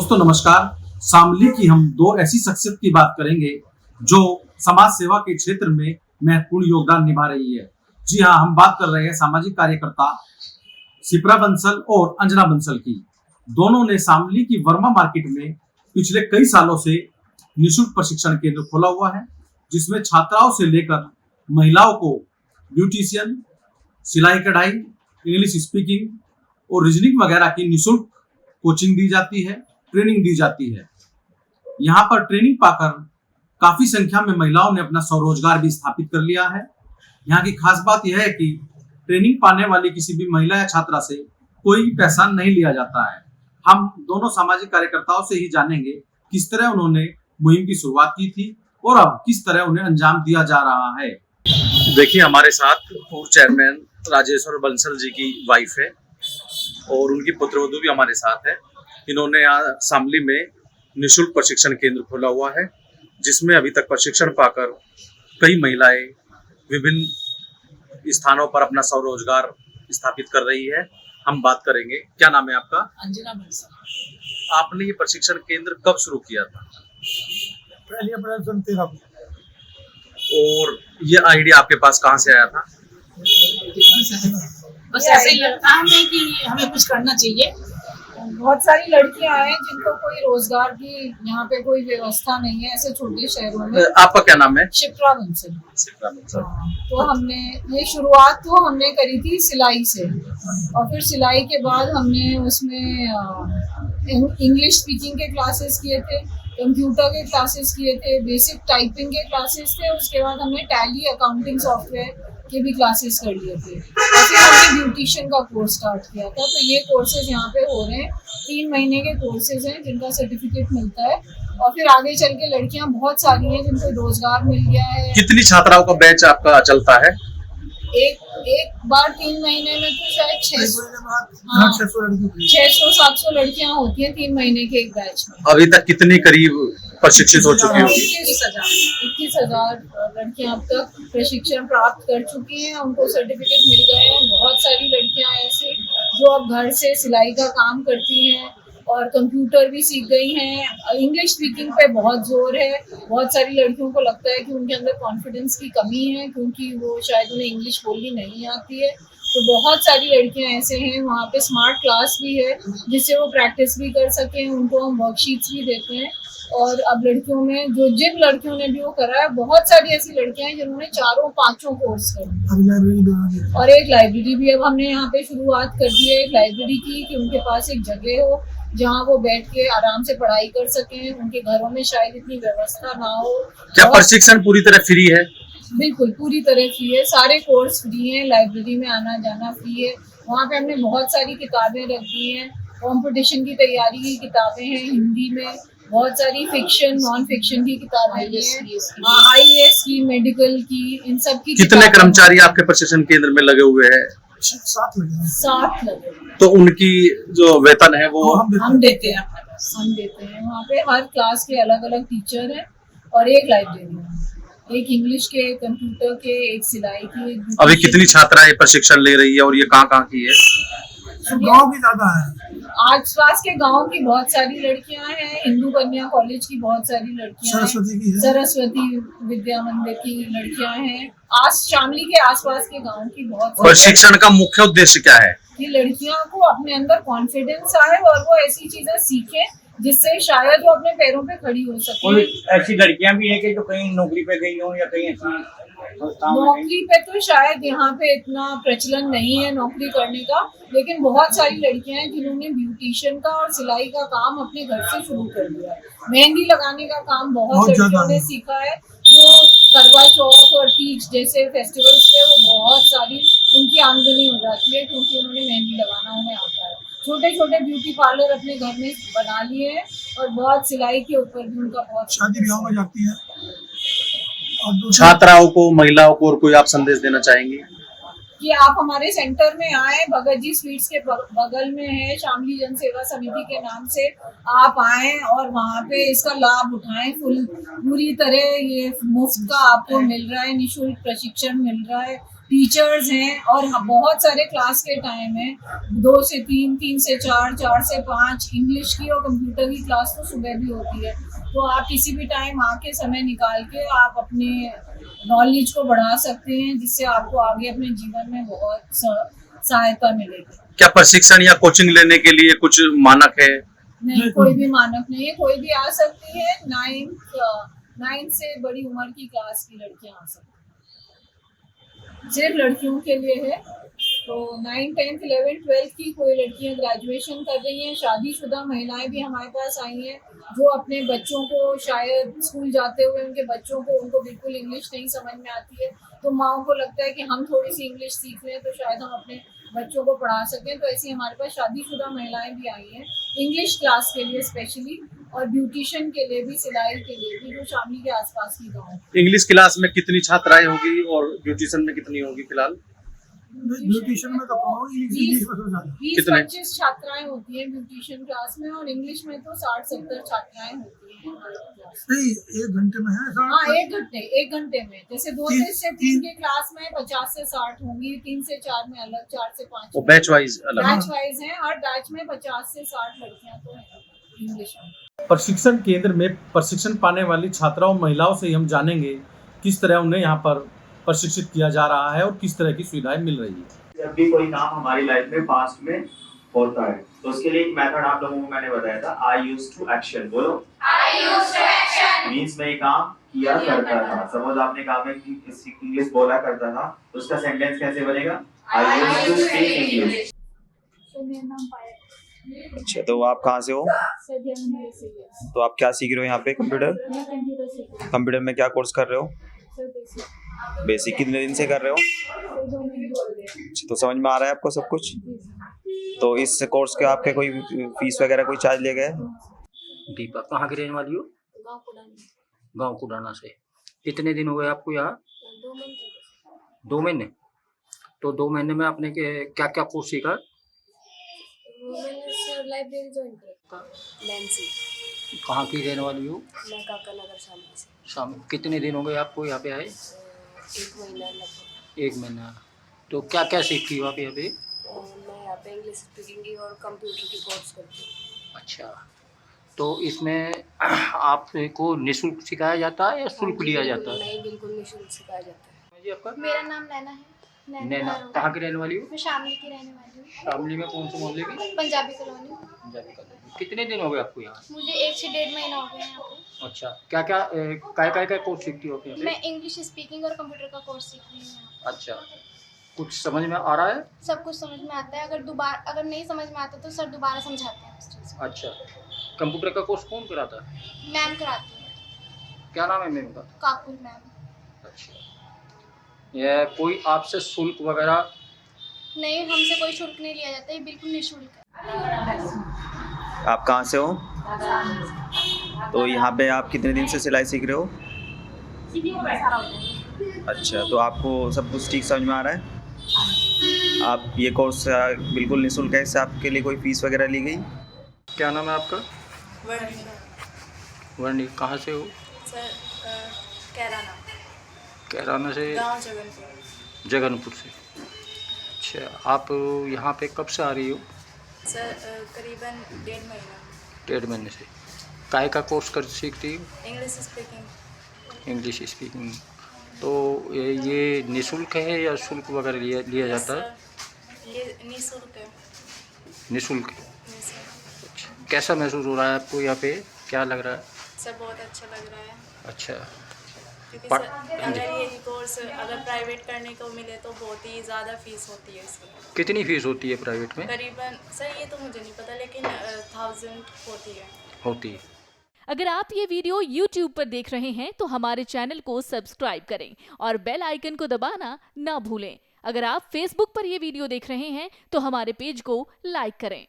दोस्तों नमस्कार। शामली की हम दो ऐसी शख्सियत की बात करेंगे जो समाज सेवा के क्षेत्र में महत्वपूर्ण योगदान निभा रही है। जी हाँ, हम बात कर रहे हैं सामाजिक कार्यकर्ता शिप्रा बंसल और अंजना बंसल की। दोनों ने शामली की वर्मा मार्केट में पिछले कई सालों से निःशुल्क प्रशिक्षण केंद्र खोला हुआ है, जिसमें छात्राओं से लेकर महिलाओं को ब्यूटिशियन, सिलाई कढ़ाई, इंग्लिश स्पीकिंग और रीजनिंग वगैरह की निःशुल्क कोचिंग दी जाती है, ट्रेनिंग दी जाती है। यहाँ पर ट्रेनिंग पाकर काफी संख्या में महिलाओं ने अपना स्वरोजगार भी स्थापित कर लिया है। यहाँ की खास बात यह है कि ट्रेनिंग पाने वाली किसी भी महिला या छात्रा से कोई पैसा नहीं लिया जाता है। हम दोनों सामाजिक कार्यकर्ताओं से ही जानेंगे किस तरह उन्होंने मुहिम की शुरुआत की थी और अब किस तरह उन्हें अंजाम दिया जा रहा है। देखिए, हमारे साथ पूर्व चेयरमैन राजेश्वर बंसल जी की वाइफ है और उनकी पुत्रवधू भी हमारे साथ है। इन्होंने यहाँ शामली में निःशुल्क प्रशिक्षण केंद्र खोला हुआ है, जिसमें अभी तक प्रशिक्षण पाकर कई महिलाएं विभिन्न स्थानों पर अपना स्वरोजगार स्थापित कर रही है। हम बात करेंगे। क्या नाम है आपका? अंजना बंसल। आपने ये प्रशिक्षण केंद्र कब शुरू किया था? 1 अप्रैल 2013 और ये आइडिया आपके पास कहाँ से आया था? बस ऐसे ही लगता है कि हमें कुछ करना चाहिए। बहुत सारी लड़कियां हैं जिनको कोई रोजगार की यहाँ पे कोई व्यवस्था नहीं है, ऐसे छोटे शहरों में। आपका क्या नाम है? शिप्रा बंसल। शिप्रा बंसल। तो हमने ये शुरुआत तो हमने करी थी सिलाई से, और फिर सिलाई के बाद हमने उसमें इंग्लिश स्पीकिंग के क्लासेस किए थे, कंप्यूटर के क्लासेस किए थे, बेसिक टाइपिंग के क्लासेस थे। उसके बाद हमने टैली अकाउंटिंग सॉफ्टवेयर के भी क्लासेस कर लिए थे, और फिर हमने ब्यूटिशियन का कोर्स स्टार्ट किया था। तो ये कोर्सेज यहाँ पे हो रहे हैं, 3 महीने के कोर्सेज हैं जिनका सर्टिफिकेट मिलता है। और फिर आगे चल के लड़कियां बहुत सारी हैं जिनको रोजगार मिल गया है। कितनी छात्राओं का बैच आपका चलता है? एक बार 3 महीने में तो शायद 600-700 लड़कियां होती हैं 3 महीने के एक बैच में। अभी तक कितनी करीब प्रशिक्षित हो चुकी होंगी? 21,000 लड़कियां अब तक प्रशिक्षण प्राप्त कर चुकी हैं, उनको सर्टिफिकेट मिल गए हैं। बहुत सारी लड़कियां ऐसे जो अब घर से सिलाई का काम करती हैं और कंप्यूटर भी सीख गई हैं। इंग्लिश स्पीकिंग पे बहुत जोर है। बहुत सारी लड़कियों को लगता है कि उनके अंदर कॉन्फिडेंस की कमी है, क्योंकि वो शायद उन्हें इंग्लिश बोलनी नहीं आती है। तो बहुत सारी लड़कियां ऐसे हैं। वहाँ पे स्मार्ट क्लास भी है जिससे वो प्रैक्टिस भी कर सकें। उनको हम वर्कशीट्स भी देते हैं। और अब लड़कियों में जिन लड़कियों ने भी वो करा है, बहुत सारी ऐसी लड़कियां हैं जिन्होंने 4-5 कोर्स कर लिए। और एक लाइब्रेरी भी अब हमने यहाँ पे शुरुआत कर दी है, एक लाइब्रेरी की, कि उनके पास एक जगह हो जहाँ वो बैठ के आराम से पढ़ाई कर सकें। उनके घरों में शायद इतनी व्यवस्था ना हो। क्या प्रशिक्षण पूरी तरह फ्री है? बिल्कुल पूरी तरह फ्री है, सारे कोर्स फ्री हैं। लाइब्रेरी में आना जाना फ्री है। वहाँ पे हमने बहुत सारी किताबें रख दी हैं। कॉम्पिटिशन की तैयारी की किताबें हैं हिंदी में, बहुत सारी फिक्शन, नॉन फिक्शन की किताबें हैं, IAS की, मेडिकल की, इन सब की। कितने कर्मचारी आपके प्रशिक्षण केंद्र में लगे हुए हैं? 7 लगे। तो उनकी जो वेतन है वो हम देते हैं। हम देते हैं। वहाँ पे हर क्लास के अलग अलग टीचर हैं और एक लाइब्रेरी है, एक इंग्लिश के, कंप्यूटर के, एक सिलाई की। अभी कितनी छात्राएं प्रशिक्षण ले रही है और ये कहाँ की है? गाँव की ज्यादा है। आसपास के गांव की बहुत सारी लड़कियां हैं। हिंदू कन्या कॉलेज की बहुत सारी लड़कियां हैं। सरस्वती विद्या मंदिर की लड़कियां हैं। शामली के आसपास के गांव की बहुत। प्रशिक्षण का मुख्य उद्देश्य क्या है? कि लड़कियों को अपने अंदर कॉन्फिडेंस आए और वो ऐसी चीजें सीखें जिससे शायद वो अपने पैरों पे खड़ी हो सके। ऐसी लड़कियां भी है कि जो कहीं नौकरी पे गई हो या कहीं ऐसी नौकरी पे तो शायद यहाँ पे इतना प्रचलन नहीं है नौकरी करने का, लेकिन बहुत सारी लड़कियां हैं जिन्होंने ब्यूटिशियन का और सिलाई का काम अपने घर से शुरू कर दिया है। मेहंदी लगाने का काम बहुत लड़कियों ने सीखा है, जो करवा चौथ और तीज जैसे फेस्टिवल्स पे वो बहुत सारी उनकी आमदनी हो जाती है, क्योंकि उन्होंने मेहंदी लगाना उन्हें आता है। छोटे छोटे ब्यूटी पार्लर अपने घर में बना लिए हैं और बहुत सिलाई के ऊपर भी उनका बहुत। शादी ब्याह में जाती है। छात्राओं को, महिलाओं को और कोई आप संदेश देना चाहेंगे? कि आप हमारे सेंटर में आए, भगत जी स्वीट्स के बगल में है, शामली जन सेवा समिति के नाम से। आप आए और वहाँ पे इसका लाभ उठाएं। पूरी तरह ये मुफ्त का आपको मिल रहा है, निःशुल्क प्रशिक्षण मिल रहा है। टीचर्स हैं और बहुत सारे क्लास के टाइम है, 2 से 3, 3 से 4, 4 से 5 इंग्लिश की और कंप्यूटर की क्लास तो सुबह भी होती है। तो आप किसी भी टाइम आके समय निकाल के आप अपने नॉलेज को बढ़ा सकते हैं, जिससे आपको आगे अपने जीवन में बहुत सहायता मिलेगी। क्या प्रशिक्षण या कोचिंग लेने के लिए कुछ मानक है? नहीं, कोई भी मानक नहीं है, कोई भी आ सकती है। 9 से बड़ी उम्र की क्लास की लड़कियां आ सकती हैं, सिर्फ लड़कियों के लिए है। तो 9, 10, 11, 12 की कोई लड़कियां ग्रेजुएशन कर रही हैं, शादीशुदा महिलाएं भी हमारे पास आई हैं जो अपने बच्चों को शायद स्कूल जाते हुए उनको बिल्कुल इंग्लिश नहीं समझ में आती है, तो माओ को लगता है कि हम थोड़ी सी इंग्लिश सीख लें तो शायद हम अपने बच्चों को पढ़ा सकें। तो ऐसी हमारे पास शादीशुदा महिलाएं भी आई हैं इंग्लिश क्लास के लिए स्पेशली, और ब्यूटिशियन के लिए भी, सिलाई के लिए भी, जो शामली के आसपास की गाँव। इंग्लिश क्लास में कितनी छात्राएं होगी और ब्यूटिशियन में कितनी होगी फिलहाल? ब्यूटिशियन में तो इंग्लिश में तो ज्यादा 20-25 छात्राएं होती हैं ब्यूटिशियन क्लास में, और इंग्लिश में तो 60-70 छात्राएं होती हैं हमारे क्लास में। नहीं, 1 घंटे में है हाँ, 1 घंटे में, जैसे 2 से 3 की क्लास में 50 से 60 होंगी, 3 से 4 में अलग, 4 से 5 वो बैच वाइज अलग? बैच वाइज है, हर बैच में 50 से 60 लड़कियां तो हैं इंग्लिश में। प्रशिक्षण केंद्र में प्रशिक्षण पाने वाली छात्राओं महिलाओं से हम जानेंगे किस तरह उन्हें यहाँ पर प्रशिक्षित किया जा रहा है और किस तरह की सुविधाएं मिल रही है। जब भी कोई काम हमारी लाइफ में पास्ट में होता है तो उसके लिए एक मेथड आप लोगों को मैंने बताया था, आई यूज्ड टू एक्शन। बोलो, I used to action means मैं ये काम किया करता था। सपोज आपने कहा मैं इंग्लिश बोला करता था, तो उसका सेंटेंस कैसे बनेगा? I used to speak English. तो मेरा नाम पायल। अच्छा, तो आप कहाँ से हो? तो आप क्या सीख रहे हो यहाँ पे? कंप्यूटर। कंप्यूटर में क्या कोर्स कर रहे हो? बेसिक। कितने दिन से कर रहे हो? तो समझ में आ रहा है आपको सब कुछ? तो इस कोर्स के आपके कोई फीस वगैरह कोई चार्ज ले गए? दीपा, कहाँ की रहने वाली हो? गाँव कुडाना से। कितने दिन हो गए आपको यहाँ? 2 महीने। तो 2 महीने में आपने क्या क्या कोर्स सीखा? लाइब्रेरी ज्वाइन किया। नैन्सी। कहाँ की रहने वाली हो? मैं काका नगर शामली से। शाम। कितने दिन हो गए आपको यहाँ पे आए? 1 महीना लगभग। 1 महीना। तो क्या क्या सीखती हो आप यहाँ पे? मैं यहाँ पे इंग्लिश स्पीकिंग की और कंप्यूटर की कोर्स करती हूँ। अच्छा, तो इसमें आपको निःशुल्क सिखाया जाता है या शुल्क लिया जाता है? नहीं, बिल्कुल निःशुल्क सिखाया जाता है। जी, आपका? मेरा नाम नैना है। नैना, कहाँ की रहने वाली हो? मैं शामली की रहने वाली हूँ। शामली में कौन से मोहल्ले की? पंजाबी कॉलोनी। पंजाबी कॉलोनी। कितने दिन हो गए आपको यहाँ? मुझे 1 से 1.5 महीना हो गया यहाँ पे। अच्छा, क्या क्या कोर्स सीखती हो आप यहाँ पे? मैं इंग्लिश स्पीकिंग और कंप्यूटर का कोर्स सीख रही हूँ यहाँ अच्छा, कुछ समझ में आ रहा है? पे। सब कुछ समझ में आता है। अगर नहीं समझ में आता तो सर दोबारा समझाते हैं उस चीज़ को। अच्छा, कंप्यूटर का कोर्स कौन कराता है? मैम कराती है। क्या नाम है मैम का? काकुल मैम। अच्छा, यह कोई आपसे शुल्क वगैरह? नहीं, हमसे कोई शुल्क नहीं लिया जाता है, बिल्कुल निःशुल्क है। आप कहाँ से हो? तो यहाँ पे आप कितने दिन से सिलाई सीख रहे हो? अच्छा, तो आपको सब कुछ ठीक समझ में आ रहा है? आप ये कोर्स बिल्कुल निःशुल्क है, इससे आपके लिए कोई फीस वगैरह ली गई? क्या नाम है आपका? वर्णी। कहाँ से हो? सर, कैराना। कैराना से? गाँव जगनपुर। जगनपुर से। अच्छा, आप यहाँ पे कब से आ रही हो? सर, करीबन 1.5 महीना। 1.5 महीने से। काय का कोर्स कर सीखती हो? English speaking. English speaking. तो ये निःशुल्क है या शुल्क वगैरह लिया जाता है? ये निःशुल्क है। निःशुल्क। निःशुल्क। अच्छा, कैसा महसूस हो रहा है आपको यहाँ पे? क्या लग रहा है? सर, बहुत अच्छा लग रहा है। अच्छा, क्योंकि पर- सर, अगर ये कोर्स अगर प्राइवेट करने को मिले तो बहुत ही ज़्यादा फीस होती है इसकी। कितनी फीस होती है प्राइवेट में? करीबन सर, ये तो मुझे नहीं पता, लेकिन 1000 होती है। होती है। अगर आप ये वीडियो YouTube पर देख रहे हैं तो हमारे चैनल को सब्सक्राइब करें और बेल आइकन को दबाना ना भूलें। अगर आप Facebook पर ये वीडियो देख रहे हैं तो हमारे पेज को लाइक करें।